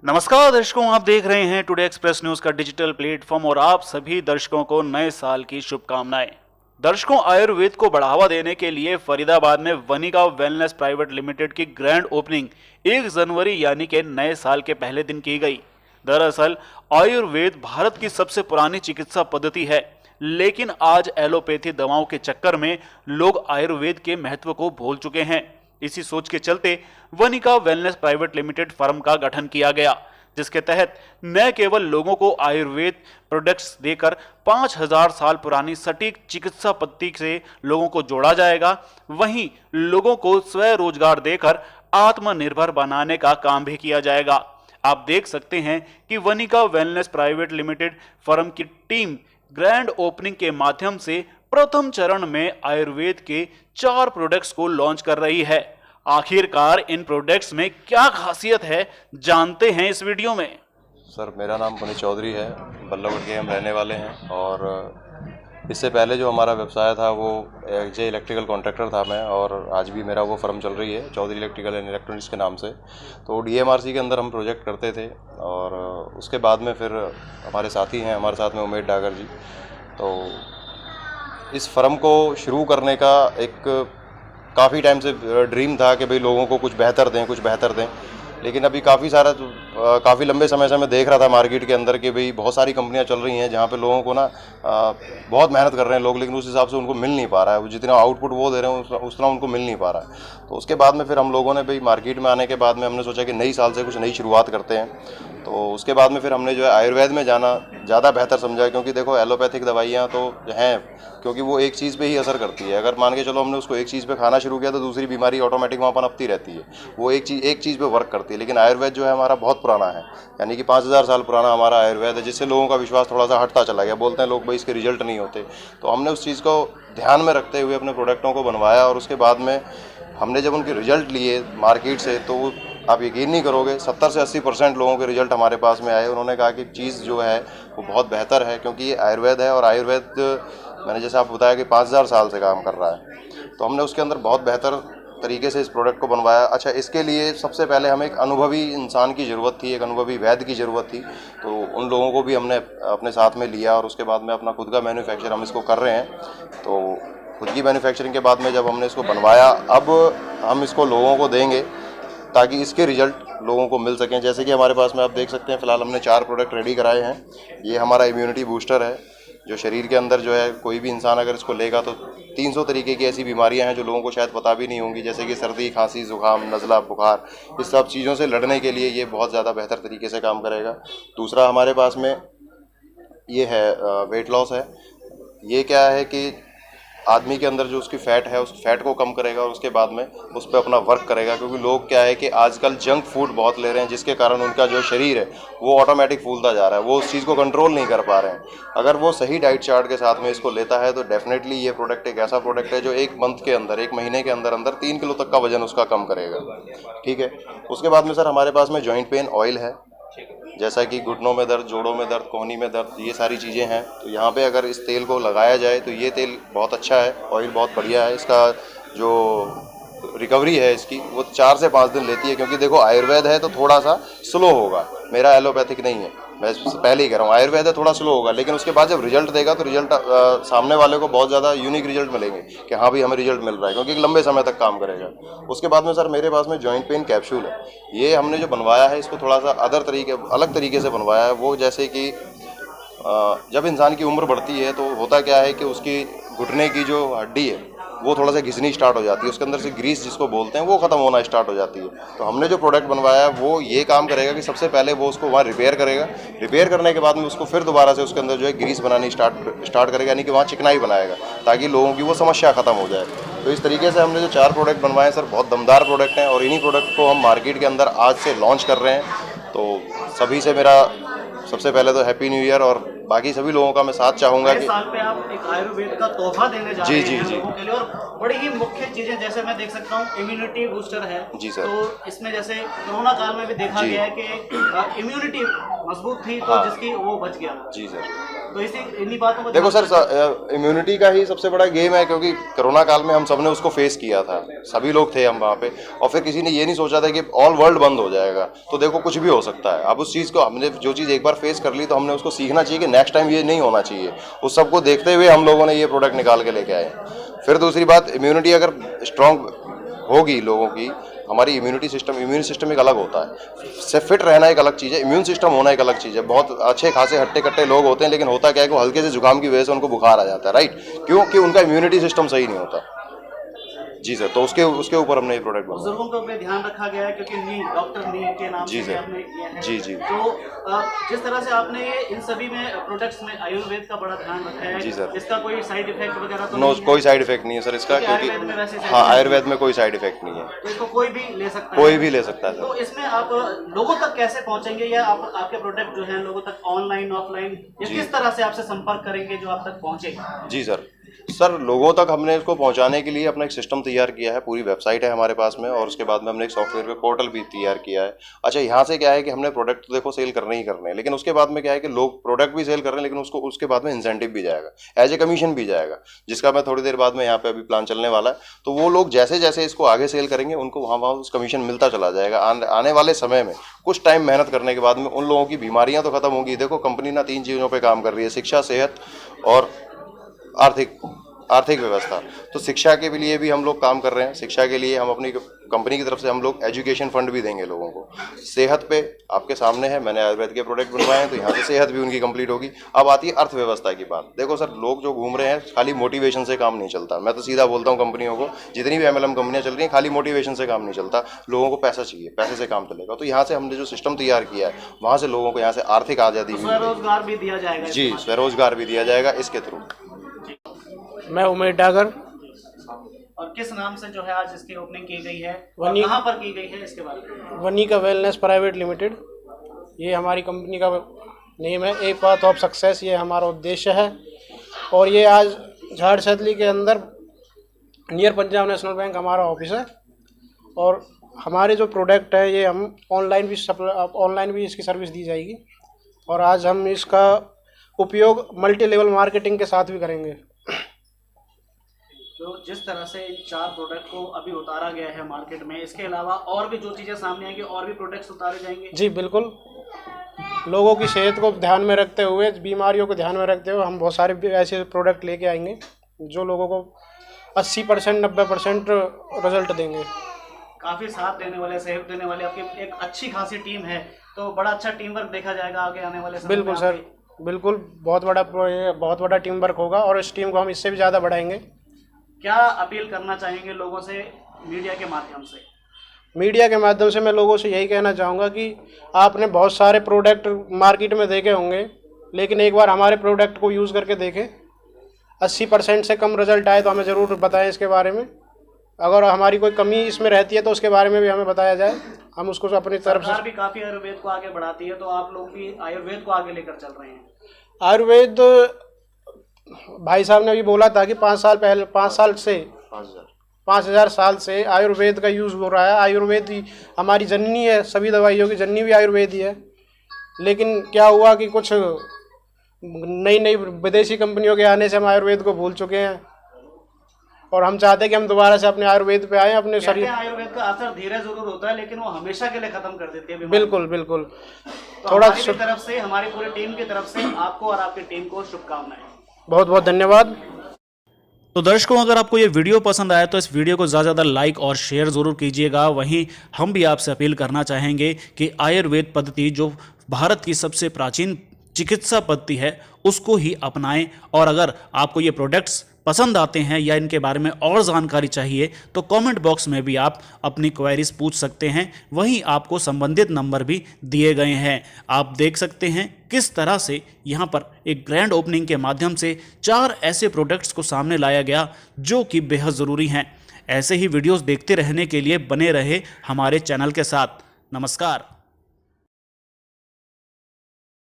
नमस्कार दर्शकों, आप देख रहे हैं टुडे एक्सप्रेस न्यूज का डिजिटल प्लेटफॉर्म और आप सभी दर्शकों को नए साल की शुभकामनाएं। दर्शकों, आयुर्वेद को बढ़ावा देने के लिए फरीदाबाद में वनिका वेलनेस प्राइवेट लिमिटेड की ग्रैंड ओपनिंग 1 जनवरी यानी के नए साल के पहले दिन की गई। दरअसल आयुर्वेद भारत की सबसे पुरानी चिकित्सा पद्धति है, लेकिन आज एलोपैथी दवाओं के चक्कर में लोग आयुर्वेद के महत्व को भूल चुके हैं। इसी सोच के चलते Vanika wellness private limited firm का गठन किया गया, जिसके तहत न केवल लोगों को आयुर्वेद प्रोडक्ट्स देकर 5000 साल पुरानी सटीक चिकित्सा पद्धति से लोगों को जोड़ा जाएगा, वहीं लोगों को स्वरोजगार देकर आत्मनिर्भर बनाने का काम भी किया जाएगा। आप देख सकते हैं कि Vanika wellness private limited firm की टीम ग्रैंड ओपनिंग के माध्यम से प्रथम चरण में आयुर्वेद के 4 प्रोडक्ट्स को लॉन्च कर रही है। आखिरकार इन प्रोडक्ट्स में क्या खासियत है, जानते हैं इस वीडियो में। सर, मेरा नाम पुनीत चौधरी है, बल्लभगढ़ के हम रहने वाले हैं। और इससे पहले जो हमारा व्यवसाय था वो जे इलेक्ट्रिकल कॉन्ट्रैक्टर था मैं, और आज भी मेरा वो फर्म चल रही है चौधरी इलेक्ट्रिकल एंड इलेक्ट्रॉनिक्स के नाम से। तो DMRC के अंदर हम प्रोजेक्ट करते थे, और उसके बाद में फिर हमारे साथी हैं हमारे साथ में उमेश डागर जी। तो इस फर्म को शुरू करने का एक काफ़ी टाइम से ड्रीम था कि भाई लोगों को कुछ बेहतर दें। लेकिन अभी काफ़ी लंबे समय से मैं देख रहा था मार्केट के अंदर कि भाई बहुत सारी कंपनियां चल रही हैं जहां पे लोगों को ना बहुत मेहनत कर रहे हैं लोग, लेकिन उस हिसाब से उनको मिल नहीं पा रहा है। जितना आउटपुट वो दे रहे हैं उस तरह उनको मिल नहीं पा रहा है। तो उसके बाद में फिर हम लोगों ने भाई मार्केट में आने के बाद में हमने सोचा कि नई साल से कुछ नई शुरुआत करते हैं। तो उसके बाद में फिर हमने जो है आयुर्वेद में जाना ज़्यादा बेहतर समझा, क्योंकि देखो एलोपैथिक दवाइयाँ तो हैं, क्योंकि वो एक चीज़ पे ही असर करती है। अगर मान के चलो हमने उसको एक चीज़ पे खाना शुरू किया तो दूसरी बीमारी ऑटोमेटिक वहाँ पनपती रहती है, वो एक चीज़ पे वर्क करती है। लेकिन आयुर्वेद जो है हमारा बहुत पुराना है, यानी कि 5000 साल पुराना हमारा आयुर्वेद है, जिससे लोगों का विश्वास थोड़ा सा हटता चला गया। बोलते हैं लोग भाई इसके रिजल्ट नहीं होते। तो हमने उस चीज़ को ध्यान में रखते हुए अपने प्रोडक्टों को बनवाया, और उसके बाद में हमने जब उनके रिजल्ट लिए मार्केट से तो आप यकीन नहीं करोगे 70 से 80% लोगों के रिजल्ट हमारे पास में आए। उन्होंने कहा कि चीज़ जो है वो बहुत बेहतर है, क्योंकि ये आयुर्वेद है, और आयुर्वेद मैंने जैसे आपको बताया कि 5000 साल से काम कर रहा है। तो हमने उसके अंदर बहुत बेहतर तरीके से इस प्रोडक्ट को बनवाया। अच्छा, इसके लिए सबसे पहले हमें एक अनुभवी इंसान की ज़रूरत थी, एक अनुभवी वैद्य की ज़रूरत थी। तो उन लोगों को भी हमने अपने साथ में लिया, और उसके बाद में अपना खुद का मैन्युफैक्चर हम इसको कर रहे हैं। तो खुद की मैन्युफैक्चरिंग के बाद में जब हमने इसको बनवाया, अब हम इसको लोगों को देंगे ताकि इसके रिजल्ट लोगों को मिल सकें। जैसे कि हमारे पास में आप देख सकते हैं, फ़िलहाल हमने 4 प्रोडक्ट रेडी कराए हैं। ये हमारा इम्यूनिटी बूस्टर है, जो शरीर के अंदर जो है कोई भी इंसान अगर इसको लेगा तो 300 तरीके की ऐसी बीमारियां हैं जो लोगों को शायद पता भी नहीं होंगी, जैसे कि सर्दी, खांसी, जुकाम, नज़ला, बुखार, इस सब चीज़ों से लड़ने के लिए ये बहुत ज़्यादा बेहतर तरीके से काम करेगा। दूसरा हमारे पास में ये है वेट लॉस है। ये क्या है कि आदमी के अंदर जो उसकी फ़ैट है उस फैट को कम करेगा, और उसके बाद में उस पर अपना वर्क करेगा। क्योंकि लोग क्या है कि आजकल जंक फूड बहुत ले रहे हैं, जिसके कारण उनका जो शरीर है वो ऑटोमेटिक फूलता जा रहा है, वो उस चीज़ को कंट्रोल नहीं कर पा रहे हैं। अगर वो सही डाइट चार्ट के साथ में इसको लेता है तो डेफिनेटली ये प्रोडक्ट एक ऐसा प्रोडक्ट है जो एक मंथ के अंदर, 1 महीने के अंदर 3 किलो तक का वजन उसका कम करेगा। ठीक है। उसके बाद में सर हमारे पास में जॉइंट पेन ऑयल है, जैसा कि घुटनों में दर्द, जोड़ों में दर्द, कोहनी में दर्द, ये सारी चीज़ें हैं। तो यहाँ पे अगर इस तेल को लगाया जाए तो ये तेल बहुत अच्छा है, ऑयल बहुत बढ़िया है। इसका जो रिकवरी है इसकी वो 4 से 5 दिन लेती है, क्योंकि देखो आयुर्वेद है तो थोड़ा सा स्लो होगा, मेरा एलोपैथिक नहीं है, मैं पहले ही कह रहा हूँ आयुर्वेद है थोड़ा स्लो होगा। लेकिन उसके बाद जब रिजल्ट देगा तो रिजल्ट सामने वाले को बहुत ज़्यादा यूनिक रिजल्ट मिलेंगे कि हाँ भाई हमें रिजल्ट मिल रहा है, क्योंकि एक लंबे समय तक काम करेगा। उसके बाद में सर मेरे पास में जॉइंट पेन कैप्सूल है। ये हमने जो बनवाया है इसको थोड़ा सा अलग तरीके से बनवाया है। वो जैसे कि जब इंसान की उम्र बढ़ती है तो होता क्या है कि उसकी घुटने की जो हड्डी है वो थोड़ा सा घिसनी स्टार्ट हो जाती है, उसके अंदर से ग्रीस जिसको बोलते हैं वो ख़त्म होना स्टार्ट हो जाती है। तो हमने जो प्रोडक्ट बनवाया है वो ये काम करेगा कि सबसे पहले वो उसको वहाँ रिपेयर करेगा, रिपेयर करने के बाद में उसको फिर दोबारा से उसके अंदर जो है ग्रीस बनानी स्टार्ट करेगा, यानी कि वहाँ चिकनाई बनाएगा, ताकि लोगों की वो समस्या ख़त्म हो जाए। तो इस तरीके से हमने जो 4 प्रोडक्ट बनवाए हैं सर बहुत दमदार प्रोडक्ट हैं, और इन्हीं प्रोडक्ट को हम मार्केट के अंदर आज से लॉन्च कर रहे हैं। तो सभी से मेरा सबसे पहले तो हैप्पी न्यू ईयर, और बाकी सभी लोगों का मैं साथ चाहूँगा कि साल पे आप एक आयुर्वेद का तोहफा देने जा रहे हैं लोगों के लिए, और बड़ी ही मुख्य चीजें जैसे मैं देख सकता हूँ इम्यूनिटी बूस्टर है। जी सर। तो इसमें जैसे कोरोना काल में भी देखा गया है कि इम्यूनिटी मजबूत थी तो जिसकी वो बच गया। जी सर। तो इसी इन्हीं बातों को देखो सर, इम्यूनिटी का ही सबसे बड़ा गेम है, क्योंकि कोरोना काल में हम सबने उसको फेस किया था, सभी लोग थे हम वहाँ पे, और फिर किसी ने ये नहीं सोचा था कि ऑल वर्ल्ड बंद हो जाएगा, तो देखो कुछ भी हो सकता है। अब उस चीज़ को हमने जो चीज़ एक बार फेस कर ली तो हमने उसको सीखना चाहिए कि नेक्स्ट टाइम ये नहीं होना चाहिए। उस सबको देखते हुए हम लोगों ने ये प्रोडक्ट निकाल के लेके आए। फिर दूसरी बात, इम्यूनिटी अगर स्ट्रांग होगी लोगों की, हमारी इम्यून सिस्टम एक अलग होता है। से फिट रहना एक अलग चीज़ है, इम्यून सिस्टम होना एक अलग चीज़ है। बहुत अच्छे खासे हट्टे कट्टे लोग होते हैं, लेकिन होता क्या है कि हल्के से जुकाम की वजह से उनको बुखार आ जाता है, राइट? क्योंकि उनका इम्यूनिटी सिस्टम सही नहीं होता। जी सर, तो उसके ऊपर हमने ये प्रोडक्ट बनाया। बुजुर्गों को भी ध्यान रखा गया है, क्योंकि नी डॉक्टर नी के नाम से आपने किया है। जी जी। तो जिस तरह से आपने ये इन सभी में प्रोडक्ट्स में आयुर्वेद का बड़ा ध्यान रखा है। जी सर। इसका कोई साइड इफेक्ट वगैरह तो नो, कोई साइड इफेक्ट नहीं है सर इसका, क्योंकि हाँ, आयुर्वेद में कोई साइड इफेक्ट नहीं है। तो इसको कोई भी ले सकता है? कोई भी ले सकता है सर। तो इसमें आप लोगों तक कैसे पहुंचेंगे, या आपके प्रोडक्ट जो है लोगों तक ऑनलाइन ऑफलाइन या किस तरह से आपसे संपर्क करेंगे जो आप तक पहुंचे? जी सर, लोगों तक हमने इसको पहुंचाने के लिए अपना एक सिस्टम तैयार किया है, पूरी वेबसाइट है हमारे पास में, और उसके बाद में हमने एक सॉफ्टवेयर पे पोर्टल भी तैयार किया है। अच्छा, यहाँ से क्या है कि हमने प्रोडक्ट तो देखो सेल करने ही करने हैं, लेकिन उसके बाद में क्या है कि लोग प्रोडक्ट भी सेल कर रहे हैं, लेकिन उसके बाद में इंसेंटिव भी जाएगा, एज ए कमीशन भी जाएगा, जिसका मैं थोड़ी देर बाद में यहाँ पे अभी प्लान चलने वाला है। तो वो लोग जैसे जैसे इसको आगे सेल करेंगे, उनको वहाँ उस कमीशन मिलता चला जाएगा। आने वाले समय में कुछ टाइम मेहनत करने के बाद में उन लोगों की बीमारियाँ तो खत्म होंगी। देखो, कंपनी ना 3 चीज़ों पर काम कर रही है: शिक्षा, सेहत और आर्थिक व्यवस्था। तो शिक्षा के लिए भी हम लोग काम कर रहे हैं। शिक्षा के लिए हम अपनी कंपनी की तरफ से हम लोग एजुकेशन फंड भी देंगे लोगों को। सेहत पे आपके सामने है, मैंने आयुर्वेद के प्रोडक्ट बनवाए हैं, तो यहाँ से सेहत भी उनकी कंप्लीट होगी। अब आती है अर्थव्यवस्था की बात। देखो सर, लोग जो घूम रहे हैं, खाली मोटिवेशन से काम नहीं चलता। मैं तो सीधा बोलता हूँ कंपनियों को, जितनी भी MLM कंपनियाँ चल रही हैं, खाली मोटिवेशन से काम नहीं चलता। लोगों को पैसा चाहिए, पैसे से काम चलेगा। तो यहाँ से हमने जो सिस्टम तैयार किया है, वहाँ से लोगों को यहाँ से आर्थिक आज़ादी स्वरोजगार भी दिया जाएगा। जी, स्वरोजगार भी दिया जाएगा इसके थ्रू। मैं उमेश डागर। और किस नाम से जो है आज इसकी ओपनिंग की गई है, कहाँ पर की गई है, इसके बारे में? वनिका वेलनेस प्राइवेट लिमिटेड, ये हमारी कंपनी का नेम है। ए पाथ ऑफ सक्सेस, ये हमारा उद्देश्य है। और ये आज झारसतली के अंदर नियर पंजाब नेशनल बैंक हमारा ऑफिस है। और हमारे जो प्रोडक्ट है, ये हम ऑनलाइन भी इसकी सर्विस दी जाएगी। और आज हम इसका उपयोग मल्टी लेवल मार्केटिंग के साथ भी करेंगे। तो जिस तरह से इन 4 प्रोडक्ट को अभी उतारा गया है मार्केट में, इसके अलावा और भी जो चीज़ें सामने आएंगी, और भी प्रोडक्ट्स उतारे जाएंगे? जी बिल्कुल, लोगों की सेहत को ध्यान में रखते हुए, बीमारियों को ध्यान में रखते हुए हम बहुत सारे ऐसे प्रोडक्ट लेके आएंगे जो लोगों को 80% 90% रिजल्ट देंगे। काफ़ी साथ देने वाले, सहयोग देने वाले आपकी एक अच्छी खासी टीम है, तो बड़ा अच्छा टीम वर्क देखा जाएगा आगे आने वाले समय। बिल्कुल सर, बिल्कुल बहुत बड़ा टीम वर्क होगा, और इस टीम को हम इससे भी ज़्यादा बढ़ाएंगे। क्या अपील करना चाहेंगे लोगों से मीडिया के माध्यम से? मीडिया के माध्यम से मैं लोगों से यही कहना चाहूँगा कि आपने बहुत सारे प्रोडक्ट मार्केट में देखे होंगे, लेकिन एक बार हमारे प्रोडक्ट को यूज़ करके देखें। 80% से कम रिजल्ट आए तो हमें ज़रूर बताएं इसके बारे में। अगर हमारी कोई कमी इसमें रहती है तो उसके बारे में भी हमें बताया जाए, हम उसको अपनी तरफ से। सरकार भी काफ़ी आयुर्वेद को आगे बढ़ाती है, तो आप लोग भी आयुर्वेद को आगे लेकर चल रहे हैं? आयुर्वेद, भाई साहब ने अभी बोला था कि 5 साल से 5000 साल से आयुर्वेद का यूज़ हो रहा है। आयुर्वेद ही हमारी जननी है, सभी दवाइयों की जननी भी आयुर्वेद ही है। लेकिन क्या हुआ कि कुछ नई विदेशी कंपनियों के आने से हम आयुर्वेद को भूल चुके हैं, और हम चाहते हैं कि हम दोबारा से अपने आयुर्वेद पे आए। अपने शरीर, आयुर्वेद का असर धीरे जरूर होता है, लेकिन वो हमेशा के लिए खत्म कर देती है। बिल्कुल बिल्कुल। तो थोड़ा तरफ से, हमारी पूरी टीम की तरफ से आपको और आपकी टीम को शुभकामनाएं। बहुत बहुत धन्यवाद। तो दर्शकों, अगर आपको ये वीडियो पसंद आया तो इस वीडियो को ज़्यादा से ज़्यादा लाइक और शेयर ज़रूर कीजिएगा। वहीं हम भी आपसे अपील करना चाहेंगे कि आयुर्वेद पद्धति, जो भारत की सबसे प्राचीन चिकित्सा पद्धति है, उसको ही अपनाएं। और अगर आपको ये प्रोडक्ट्स पसंद आते हैं या इनके बारे में और जानकारी चाहिए तो कमेंट बॉक्स में भी आप अपनी क्वेरीज पूछ सकते हैं। वहीं आपको संबंधित नंबर भी दिए गए हैं। आप देख सकते हैं किस तरह से यहाँ पर एक ग्रैंड ओपनिंग के माध्यम से 4 ऐसे प्रोडक्ट्स को सामने लाया गया जो कि बेहद ज़रूरी हैं। ऐसे ही वीडियोस देखते रहने के लिए बने रहे हमारे चैनल के साथ। नमस्कार।